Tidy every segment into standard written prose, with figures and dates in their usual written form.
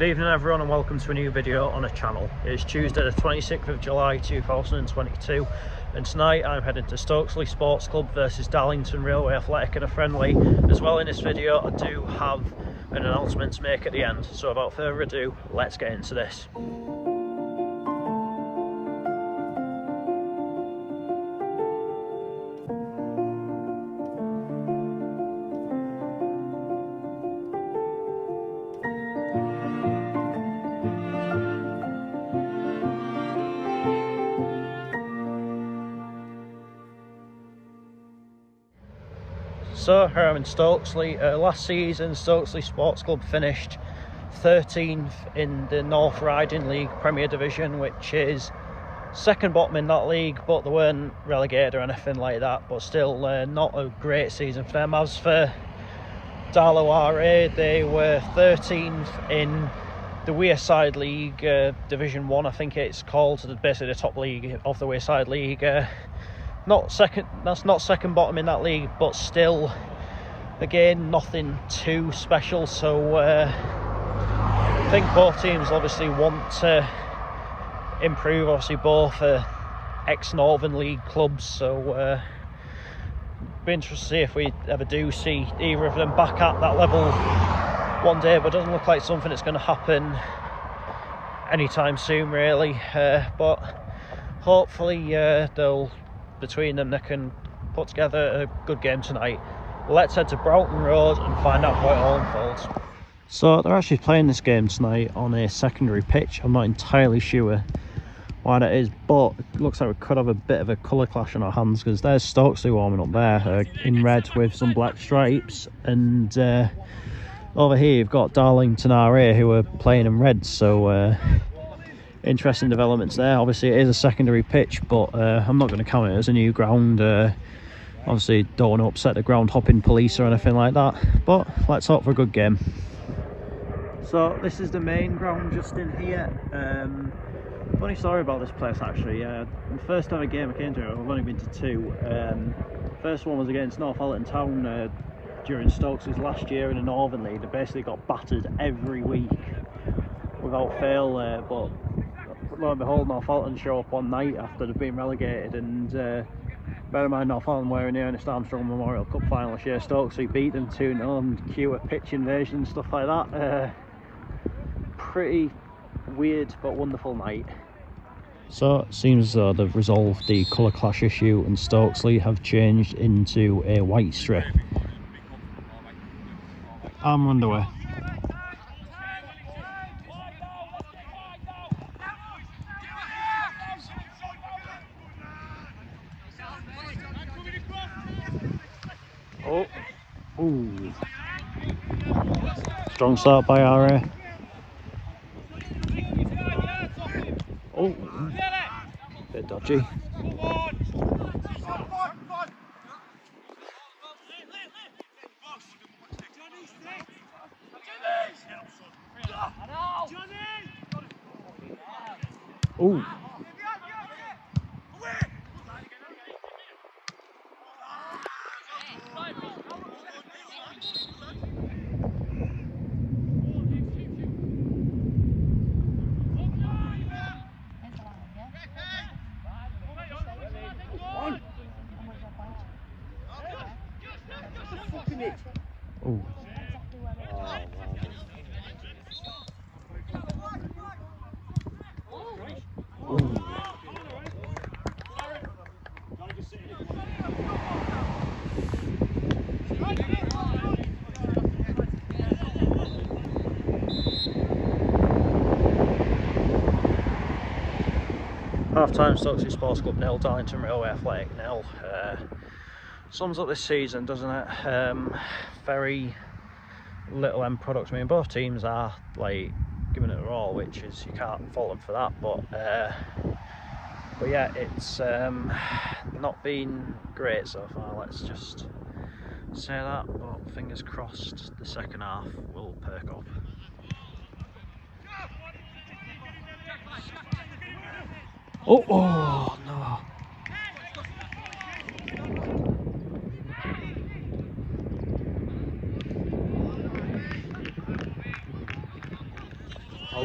Good evening everyone and welcome to a new video on the channel. It's Tuesday the 26th of July 2022 and tonight I'm heading to Stokesley Sports Club versus Darlington Railway Athletic in a friendly. As well in this video I do have an announcement to make at the end, so without further ado, let's get into this. So here I'm in Stokesley. Last season Stokesley Sports Club finished 13th in the North Riding League Premier Division, which is second bottom in that league, but they weren't relegated or anything like that, but still not a great season for them. As for Darlington, they were 13th in the Wearside League Division 1, I think it's called, basically the top league of the Wearside League. Not second, that's not second bottom in that league, but still, again, nothing too special. So I think both teams obviously want to improve. Obviously both are ex-Northern League clubs, so be interested to see if we ever do see either of them back at that level one day, but it doesn't look like something that's going to happen anytime soon really, but hopefully between them they can put together a good game tonight. Let's head to Broughton Road and find out how it all unfolds. So they're actually playing this game tonight on a secondary pitch. I'm not entirely sure why that is, but it looks like we could have a bit of a colour clash on our hands, because there's Stokesley warming up there in red with some black stripes, and over here you've got Darlington RA who are playing in red, so interesting developments there. Obviously it is a secondary pitch, but I'm not going to count it as a new ground. Obviously don't want to upset the ground hopping police or anything like that, but let's hope for a good game. So this is the main ground just in here. Funny story about this place actually. The first ever game I came to, I've only been to two. First one was against Northallerton Town during Stokesley's last year in the Northern League. They basically got battered every week without fail, but lo and behold, Northallerton show up one night after they've been relegated, and bear in mind Northallerton were in the Ernest Armstrong Memorial Cup final this year. Stokesley beat them 2-0 and cue at pitch invasion and stuff like that. Pretty weird but wonderful night. So it seems as though they've resolved the colour clash issue and Stokesley have changed into a white strip. I'm underway. Oh, ooh. Strong start by RA. Oh, bit dodgy. Ooh. Ooh. Half time, Stokesley Sports Club 0, Darlington Railway Athletic 0. Sums up this season, doesn't it? Very little end product. I mean, both teams are like giving it their all, which is, you can't fault them for that. But yeah, it's not been great so far. Let's just say that. But fingers crossed, the second half will perk up. Oh no.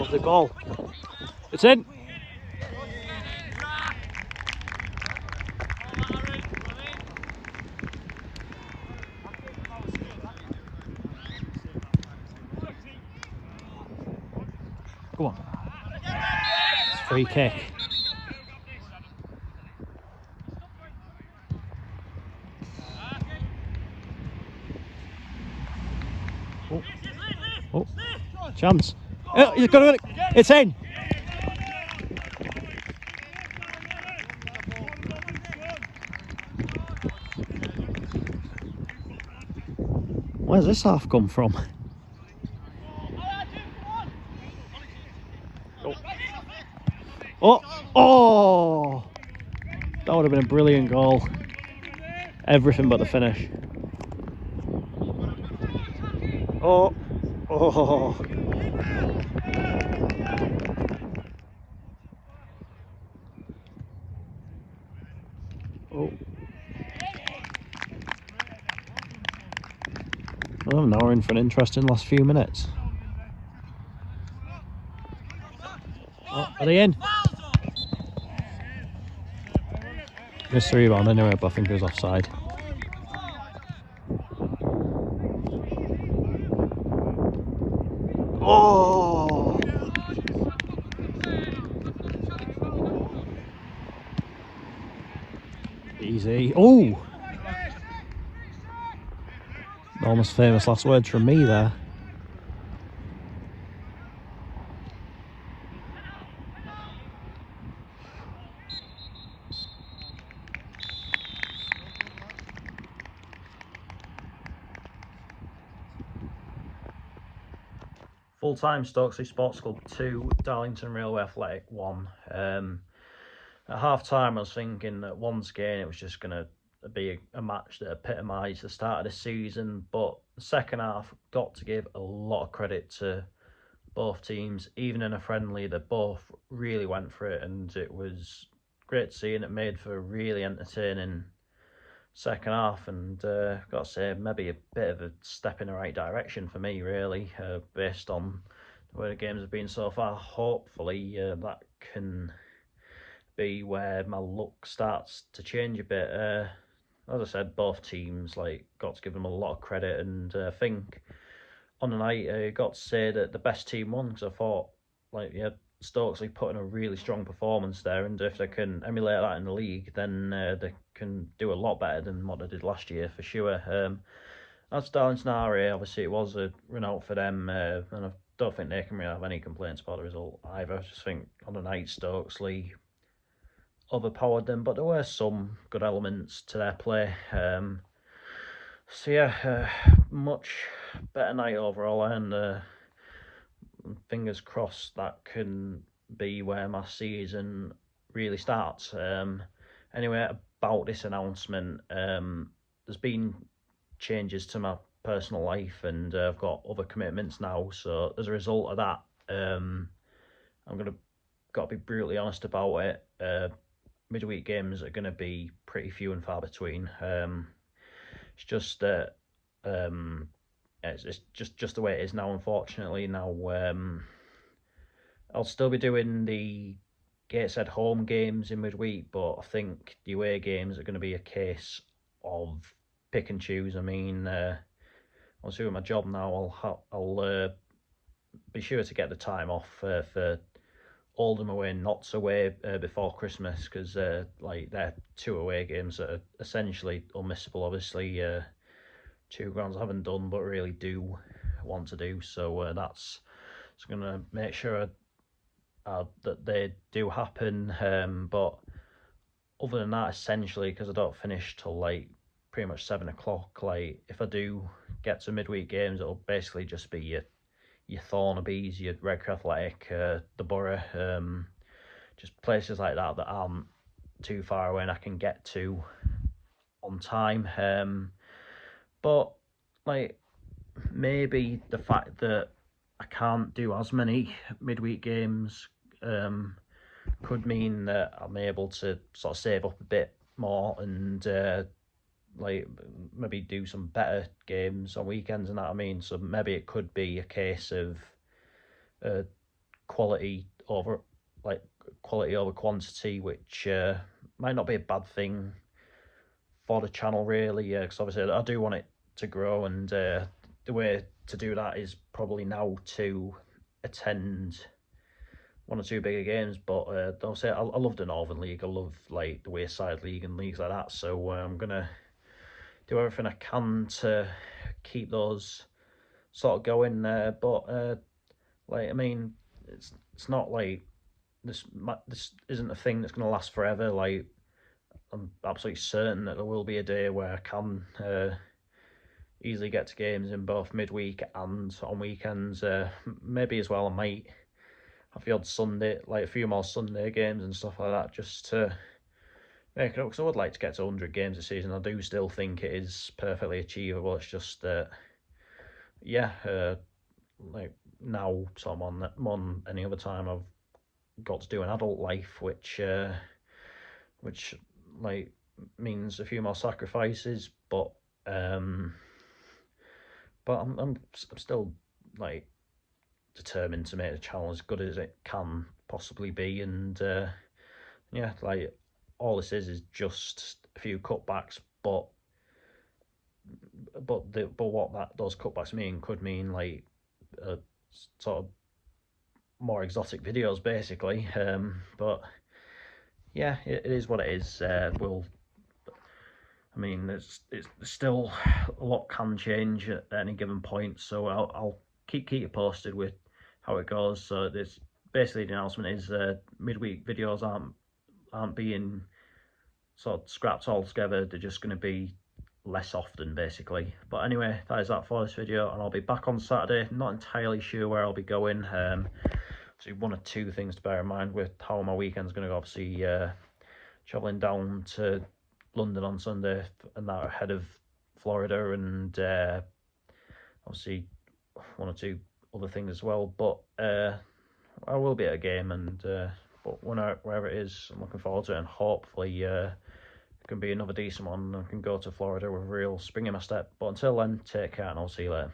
of the goal. It's in. Go on. It's free kick. Oh, oh. Chance. Oh, he's got it. It's in. Where's this half come from? Oh, oh! That would have been a brilliant goal. Everything but the finish. Oh, oh. Oh. Well, now we're in for an interesting last few minutes. Oh, are they in? Missed the rebound anyway, but I think it was offside. Oh! Easy. Oh! Almost famous last words from me there. Full-time Stokesley Sports Club 2, Darlington Railway Athletic 1. At half-time I was thinking that once again it was just going to be a match that epitomised the start of the season, but the second half got to give a lot of credit to both teams. Even in a friendly, they both really went for it, and it was great to see, and it made for a really entertaining second half, and got to say, maybe a bit of a step in the right direction for me, really, based on the way the games have been so far. Hopefully that can be where my luck starts to change a bit. As I said, both teams got to give them a lot of credit, and I think on the night I got to say that the best team won, because I thought Stokesley put in a really strong performance there, and if they can emulate that in the league, then they can do a lot better than what they did last year for sure. As Darlington RA, obviously it was a run out for them, and I don't think they can really have any complaints about the result either. I just think on the night Stokesley overpowered them, but there were some good elements to their play. So yeah, much better night overall, and fingers crossed that can be where my season really starts. Anyway, about this announcement, there's been changes to my personal life, and I've got other commitments now. So as a result of that, I'm got to be brutally honest about it. Midweek games are going to be pretty few and far between. It's just that it's just the way it is now, unfortunately. Now I'll still be doing the Gateshead home games in midweek, but I think the away games are going to be a case of pick and choose. I mean, obviously with my job now, I'll be sure to get the time off for Oldham away and Notts away before Christmas, because they're two away games that are essentially unmissable. Obviously, two grounds I haven't done but really do want to do, so that's going to make sure that they do happen. But other than that, essentially, because I don't finish till pretty much 7 o'clock, if I do get to midweek games, it'll basically just be your Thornaby's, your Redcar Athletic, the Borough, just places like that aren't too far away and I can get to on time. But maybe the fact that I can't do as many midweek games could mean that I'm able to sort of save up a bit more and maybe do some better games on weekends and that. I mean, so maybe it could be a case of quality over quantity, which might not be a bad thing for the channel really, because obviously I do want it to grow, and the way to do that is probably now to attend one or two bigger games. But don't say I love the Northern League. I love like the Wayside League and leagues like that. So I'm gonna do everything I can to keep those sort of going. But like I mean, it's not like this isn't a thing that's gonna last forever. Like I'm absolutely certain that there will be a day where I can easily get to games in both midweek and on weekends. Maybe as well I might have the odd Sunday, like a few more Sunday games and stuff like that, just to make it up. Because I would like to get to 100 games this season. I do still think it is perfectly achievable. It's just that, yeah, like now, so I'm on that more than any other time I've got to do an adult life, which like means a few more sacrifices, but I'm still like determined to make the channel as good as it can possibly be. And yeah, like all this is just a few cutbacks, but what those cutbacks mean could mean like sort of more exotic videos basically. But yeah, it is what it is. I mean, it's still a lot can change at any given point, so I'll keep you posted with how it goes. So this basically the announcement is midweek videos aren't being sort of scrapped altogether. They're just going to be less often basically. But anyway, that is that for this video, and I'll be back on Saturday. Not entirely sure where I'll be going. So one or two things to bear in mind with how my weekend's going to go. Obviously, travelling down to London on Sunday and that ahead of Florida, and obviously one or two other things as well. But I will be at a game, and but wherever it is, I'm looking forward to it, and hopefully it can be another decent one. I can go to Florida with a real spring in my step. But until then, take care, and I'll see you later.